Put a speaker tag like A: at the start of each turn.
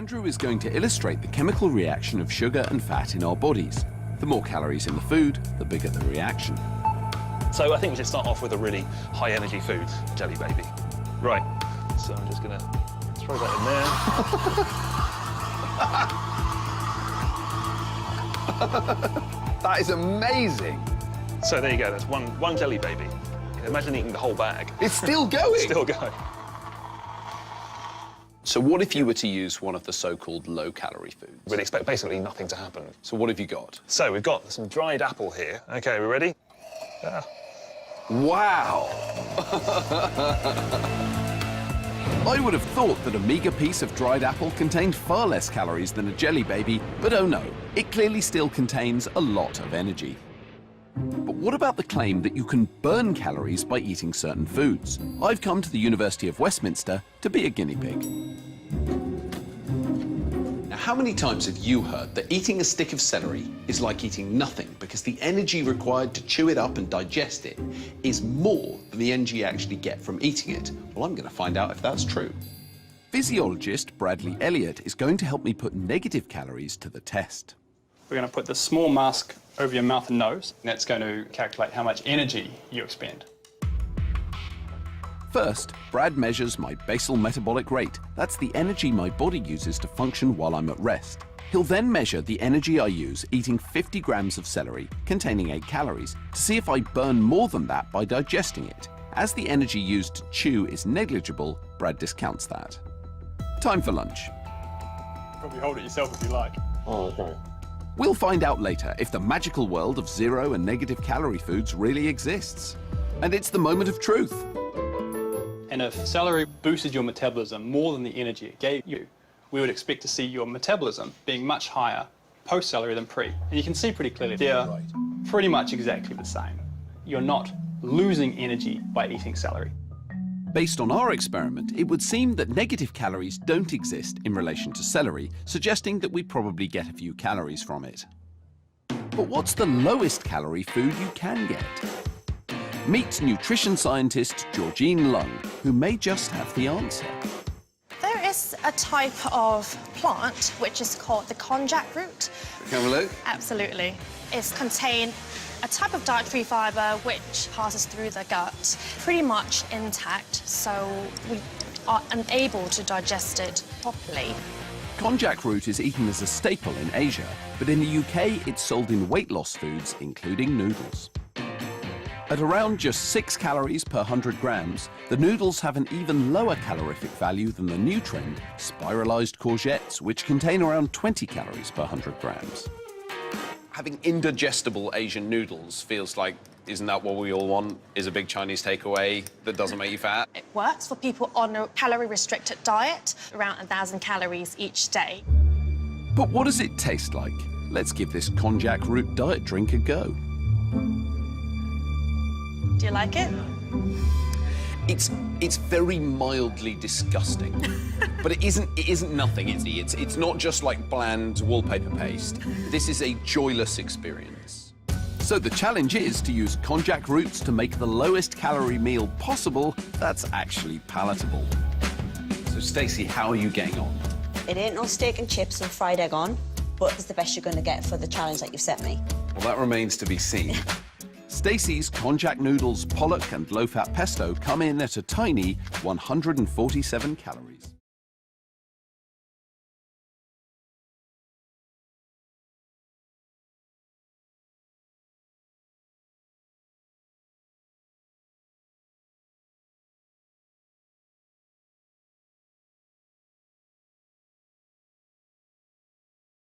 A: Andrew is going to illustrate the chemical reaction of sugar and fat in our bodies. The more calories in the food, the bigger the reaction.
B: So I think we should start off with a really high-energy food, Jelly Baby. Right, so I'm just going to throw that
A: in there. That is amazing.
B: So there you go, that's one Jelly Baby. Imagine eating the whole bag.
A: It's still going?
B: Still going.
A: So what if you were to use one of the so-called low-calorie foods?
B: We'd expect basically nothing to happen.
A: So what have you got?
B: So we've got some dried apple here. OK, we ready?
A: Wow! I would have thought that a meagre piece of dried apple contained far less calories than a Jelly Baby, but oh no, it clearly still contains a lot of energy. But what about the claim that you can burn calories by eating certain foods? I've come to the University of Westminster to be a guinea pig. Now, how many times have you heard that eating a stick of celery is like eating nothing because the energy required to chew it up and digest it is more than the energy you actually get from eating it? Well, I'm going to find out if that's true. Physiologist Bradley Elliott is going to help me put negative calories to the test.
C: We're going to put this small mask over your mouth and nose, and that's going to calculate how much energy you expend.
A: First, Brad measures my basal metabolic rate. That's the energy my body uses to function while I'm at rest. He'll then measure the energy I use eating 50 grams of celery, containing 8 calories, to see if I burn more than that by digesting it. As the energy used to chew is negligible, Brad discounts that. Time for lunch.
C: Probably hold it yourself if you like.
B: Oh, okay.
A: We'll find out later if the magical world of zero and negative calorie foods really exists. And it's the moment of truth.
C: And if celery boosted your metabolism more than the energy it gave you, we would expect to see your metabolism being much higher post-celery than pre. And you can see pretty clearly they're pretty much exactly the same. You're not losing energy by eating celery.
A: Based on our experiment, it would seem that negative calories don't exist in relation to celery, suggesting that we probably get a few calories from it. But what's the lowest calorie food you can get? Meet nutrition scientist Georgine Lung, who may just have the answer.
D: There is a type of plant which is called the Konjac root.
A: Can we look?
D: Absolutely. It's contained a type of dietary fibre which passes through the gut pretty much intact, so we are unable to digest it properly.
A: Konjac root is eaten as a staple in Asia, but in the UK it's sold in weight loss foods, including noodles. At around just 6 calories per 100 grams, the noodles have an even lower calorific value than the new trend, spiralised courgettes, which contain around 20 calories per 100 grams. Having indigestible Asian noodles feels like, isn't that what we all want? Is a big Chinese takeaway that doesn't make you fat?
D: It works for people on a calorie-restricted diet, around 1,000 calories each day.
A: But what does it taste like? Let's give this Konjac root diet drink a go.
D: Do you like it?
A: It's very mildly disgusting, but it isn't nothing, is it? It's not just like bland wallpaper paste. This is a joyless experience. So the challenge is to use Konjac roots to make the lowest calorie meal possible that's actually palatable. So Stacey, how are you getting on?
E: It ain't no steak and chips and fried egg on, but it's the best you're going to get for the challenge that you've set me.
A: Well, that remains to be seen. Stacey's Konjac noodles, pollock and low-fat pesto come in at a tiny 147 calories.